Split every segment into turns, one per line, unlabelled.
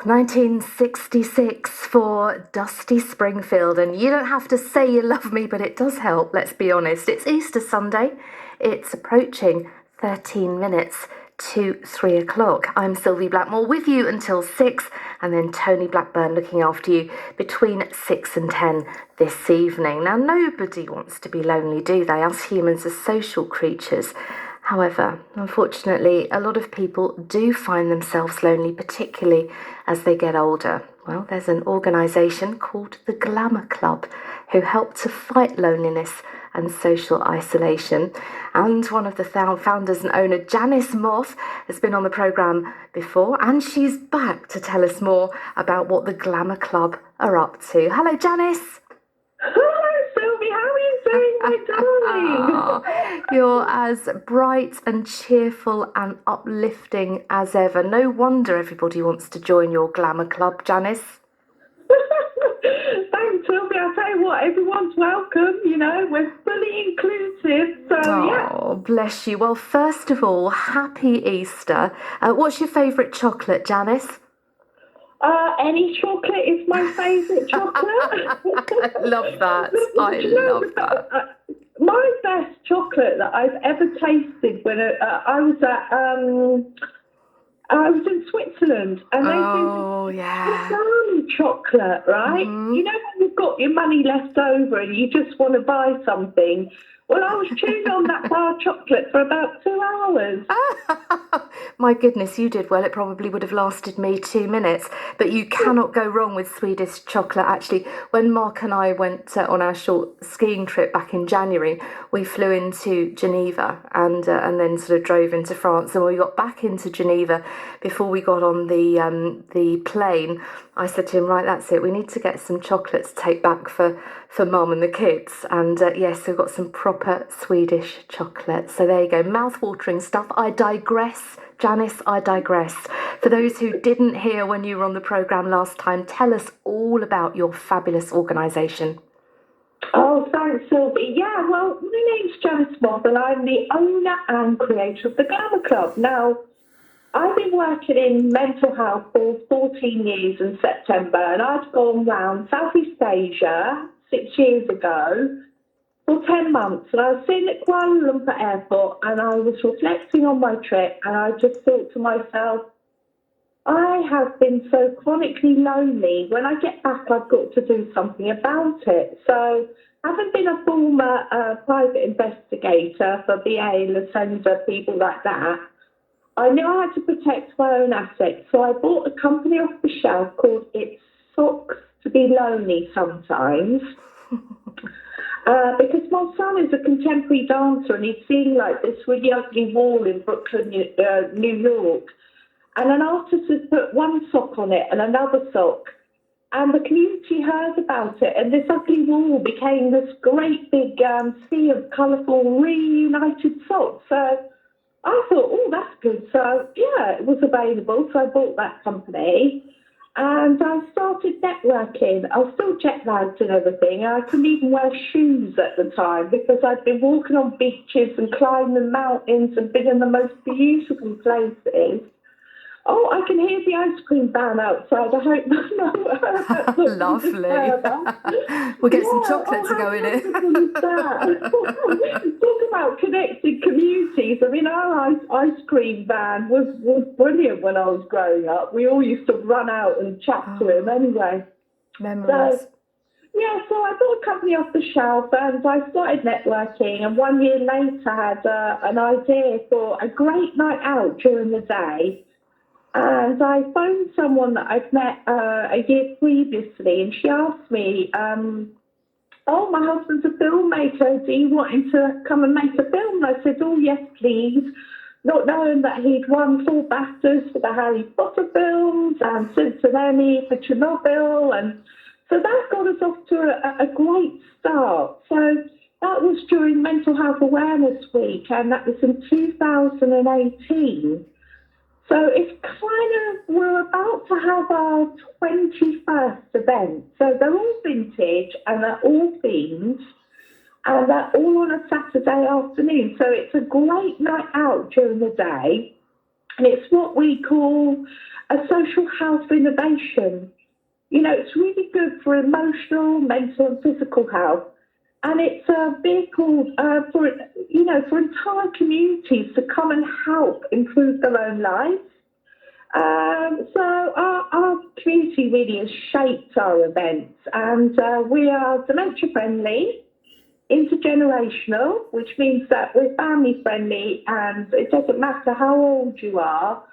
1966 for Dusty Springfield. And you don't have to say you love me, but it does help, let's be honest. It's Easter Sunday. It's approaching 13 minutes to 3 o'clock. I'm Sylvie Blackmore with you until 6, and then Tony Blackburn looking after you between 6 and 10 this evening. Now, nobody wants to be lonely, do they? Us humans are social creatures. However, unfortunately, a lot of people do find themselves lonely, particularly as they get older. Well, there's an organisation called the Glamour Club who help to fight loneliness and social isolation. And one of the founders and owner, Janice Moth, has been on the programme before, and she's back to tell us more about what the Glamour Club are up to. Hello, Janice.
Hello, Sylvie. How are you doing, my darling?
You're as bright and cheerful and uplifting as ever. No wonder everybody wants to join your Glamour Club, Janice.
Thanks, Sylvie. I'll tell you what, everyone's welcome, we're fully inclusive, so yeah.
Oh, bless you. Well, first of all, happy Easter. What's your favourite chocolate, Janice?
Any chocolate is my favourite chocolate.
Love that. I love that.
My best chocolate that I've ever tasted when I was in Switzerland, and they did chocolate, right?
Mm-hmm.
You know when you've got your money left over and you just want to buy something. Well, I was chewing on that bar of chocolate for about 2 hours.
My goodness, you did well. It probably would have lasted me 2 minutes. But you cannot go wrong with Swedish chocolate. Actually, when Mark and I went on our short skiing trip back in January, we flew into Geneva and then sort of drove into France. And when we got back into Geneva, before we got on the plane, I said to him, right, that's it. We need to get some chocolate to take back for Mum and the kids. And yes, we've got some proper Swedish chocolate. So there you go, mouth-watering stuff. I digress, Janice, I digress. For those who didn't hear when you were on the programme last time, tell us all about your fabulous organisation.
Oh, thanks, Sylvie. Yeah, well, my name's Janice Moth, and I'm the owner and creator of the Glamour Club. Now, I've been working in mental health for 14 years in September, and I've gone round Southeast Asia 6 years ago for 10 months. And I was sitting at Kuala Lumpur Airport, and I was reflecting on my trip, and I just thought to myself, I have been so chronically lonely. When I get back, I've got to do something about it. So, having been a former private investigator for BA, Lucenza, people like that, I knew I had to protect my own assets, so I bought a company off the shelf called It Sucks to Be Lonely Sometimes, because my son is a contemporary dancer and he's seeing like this really ugly wall in Brooklyn, New York, and an artist has put one sock on it and another sock, and the community heard about it, and this ugly wall became this great big sea of colourful reunited socks. So I thought, oh, that's good. So, yeah, it was available. So I bought that company and I started networking. I was still jet lagged and everything. I couldn't even wear shoes at the time because I'd been walking on beaches and climbing mountains and been in the most beautiful places. Oh, I can hear the ice cream van outside. I hope no.
Lovely. We'll get some chocolate to go in it.
Talk about connected communities. I mean, our ice cream van was brilliant when I was growing up. We all used to run out and chat to him anyway.
Memories.
So I bought a company off the shelf and I started networking. And 1 year later, I had an idea for a great night out during the day. And I phoned someone that I'd met a year previously, and she asked me, oh, my husband's a filmmaker. Do you want him to come and make a film? And I said, oh, yes, please. Not knowing that he'd won 4 BAFTAs for the Harry Potter films and Cincinnati for Chernobyl. And so that got us off to a great start. So that was during Mental Health Awareness Week, and that was in 2018. So it's we're about to have our 21st event. So they're all vintage and they're all themed and they're all on a Saturday afternoon. So it's a great night out during the day. and it's what we call a social health innovation. It's really good for emotional, mental, and physical health. And it's a vehicle for entire communities to come and help improve their own lives. So our community really has shaped our events, and we are dementia friendly, intergenerational, which means that we're family friendly, and it doesn't matter how old you are,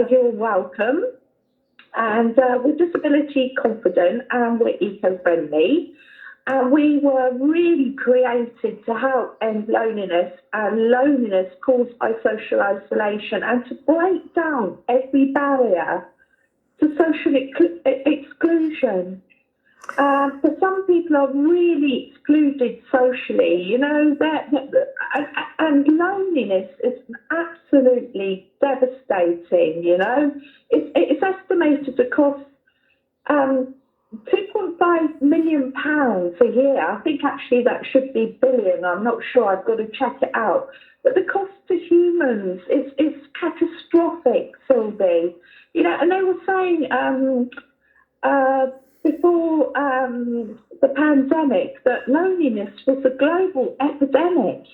you're welcome. And we're disability confident, and we're eco-friendly. And we were really created to help end loneliness and loneliness caused by social isolation, and to break down every barrier to social exclusion. For some people are really excluded socially, and loneliness is absolutely devastating. It's estimated to cost 2.5 million pounds a year. I think actually that should be billion. I'm not sure. I've got to check it out. But the cost to humans is catastrophic, Sylvie. And they were saying before the pandemic that loneliness was a global epidemic.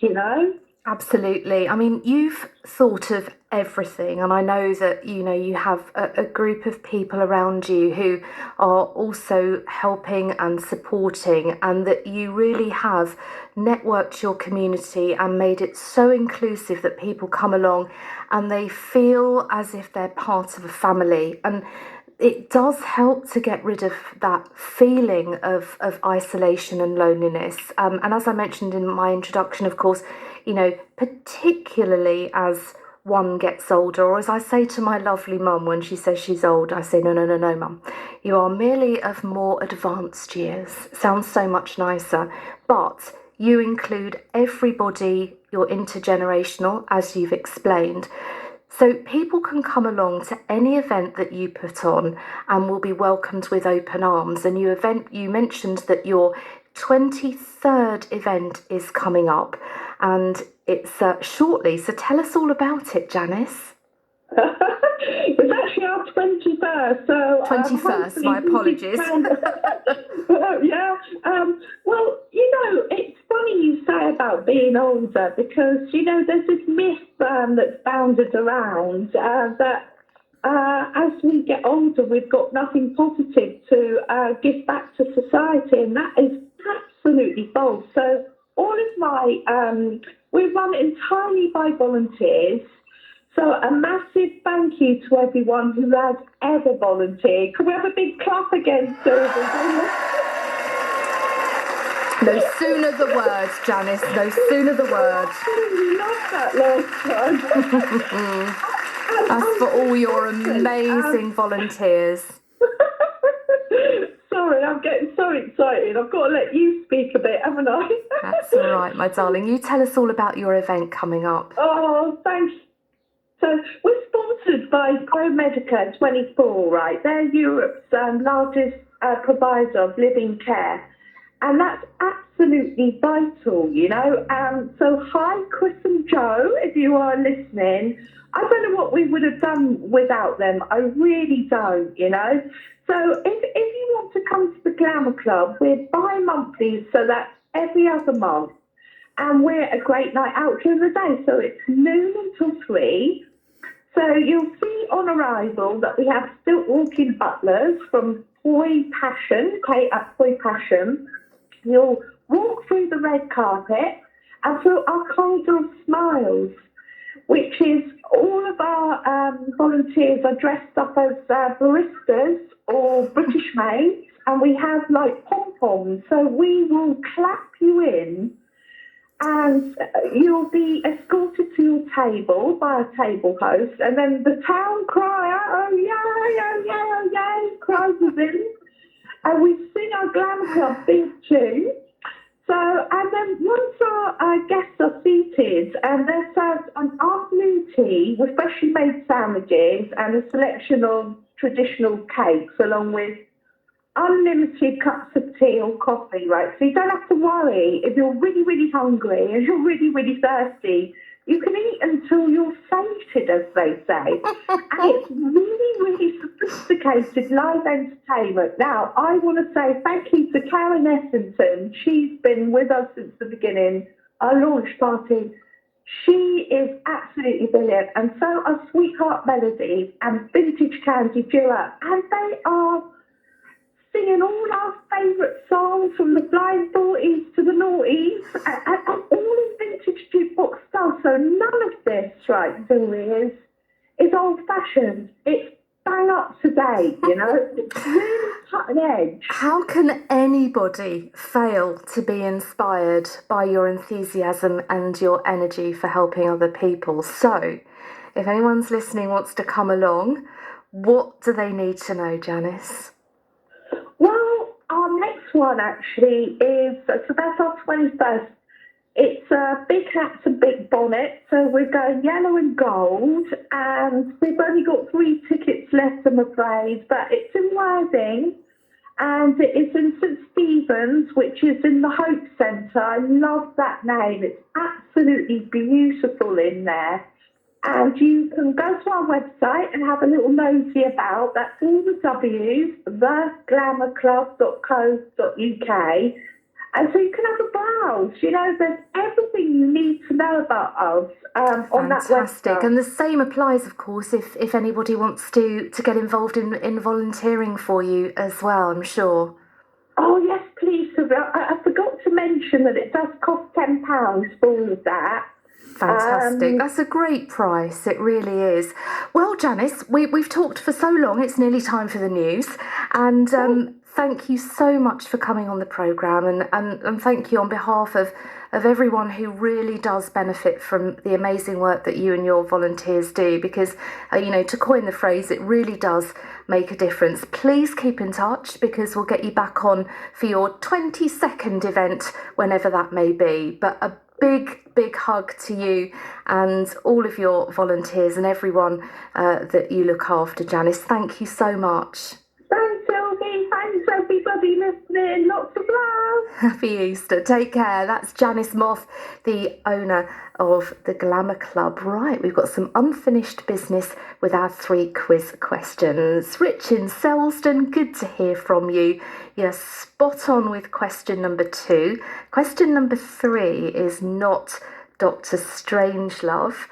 Absolutely. I mean, you've thought of everything, and I know that you have a group of people around you who are also helping and supporting, and that you really have networked your community and made it so inclusive that people come along and they feel as if they're part of a family. And it does help to get rid of that feeling of isolation and loneliness. And as I mentioned in my introduction, of course, particularly as one gets older, or as I say to my lovely mum when she says she's old, I say, no, no, no, no, mum. You are merely of more advanced years. Sounds so much nicer. But you include everybody, you're intergenerational, as you've explained. So people can come along to any event that you put on and will be welcomed with open arms. And you mentioned that your 23rd event is coming up, and it's shortly. So tell us all about it, Janice.
It's actually our 21st. So
21st, my apologies.
Yeah. Well, it's funny you say about being older, because, there's this myth that's bounded around that as we get older, we've got nothing positive to give back to society, and that is absolutely false. So all of we're run entirely by volunteers. So a massive thank you to everyone who has ever volunteered. Can we have a big clap again, Sylvie?
No sooner the words, Janice, no sooner the words.
I loved that last time.
As for all your amazing volunteers.
Sorry, I'm getting so excited. I've got to let you speak a bit, haven't I?
That's all right, my darling. You tell us all about your event coming up.
Oh, thanks. So we're sponsored by ProMedica 24, right? They're Europe's largest provider of living care. And that's absolutely vital, So hi, Chris and Joe, if you are listening. I don't know what we would have done without them. I really don't, So if you want to come to the Glamour Club, we're bi-monthly, so that's every other month. And we're a great night out during the day, so it's noon until 3. So you'll see on arrival that we have stilt walking butlers from Poi Passion, Poi Passion. You'll walk through the red carpet and through our corridor of smiles, which is all of our volunteers are dressed up as baristas or British maids, and we have like pom-poms. So we will clap you in, and you'll be escorted to your table by a table host, and then the town cry, oh, yeah, yeah, yeah, yeah, cries us in, and we sing our Glamour Club theme tune. So, and then once our guests are seated, and they're served an afternoon tea with freshly made sandwiches and a selection of traditional cakes, along with unlimited cups of tea or coffee, right? So you don't have to worry if you're really, really hungry and you're really, really thirsty You can eat until you're sated, as they say. And it's really, really sophisticated live entertainment. Now, I want to say thank you to Karen Essington. She's been with us since the beginning, our launch party. She is absolutely brilliant. And so are Sweetheart Melodies and Vintage Candy Duo. And they are singing all our favourite songs from the Blind Forties to the Noughties and all in vintage jukebox style. So none of this, right, Sylvie, is old-fashioned. It's bang up to date, you know. It's really cutting edge.
How can anybody fail to be inspired by your enthusiasm and your energy for helping other people? So, if anyone's listening wants to come along, what do they need to know, Janice?
Well, our next one actually is, so that's our 21st. It's big hats and big bonnets, so we're going yellow and gold, and we've only got 3 tickets left, I'm afraid, but it's in Worthing, and it's in St Stephen's, which is in the Hope Centre. I love that name. It's absolutely beautiful in there. And you can go to our website and have a little nosy about. That's all the W's, theglamourclub.co.uk. And so you can have a browse. You know, there's everything you need to know about us on that
Fantastic.
website.
And the same applies, of course, if anybody wants to get involved in volunteering for you as well, I'm sure.
Oh, yes, please, Sylvia. I forgot to mention that it does cost £10 for all of that.
Fantastic. That's a great price. It really is. Well, Janice, we've talked for so long. It's nearly time for the news. And thank you so much for coming on the programme. And thank you on behalf of everyone who really does benefit from the amazing work that you and your volunteers do. Because, you know, to coin the phrase, it really does make a difference. Please keep in touch because we'll get you back on for your 22nd event, whenever that may be. But a big hug to you and all of your volunteers and everyone that you look after, Janice. Thank you so much.
Thanks, Sylvie. Thanks, everybody listening. Lots of love.
Happy Easter. Take care. That's Janice Moth, the owner of the Glamour Club. Right, we've got some unfinished business with our 3 quiz questions. Rich in Selsdon, good to hear from you. You're spot on with question number 2. Question number 3 is not Dr. Strangelove.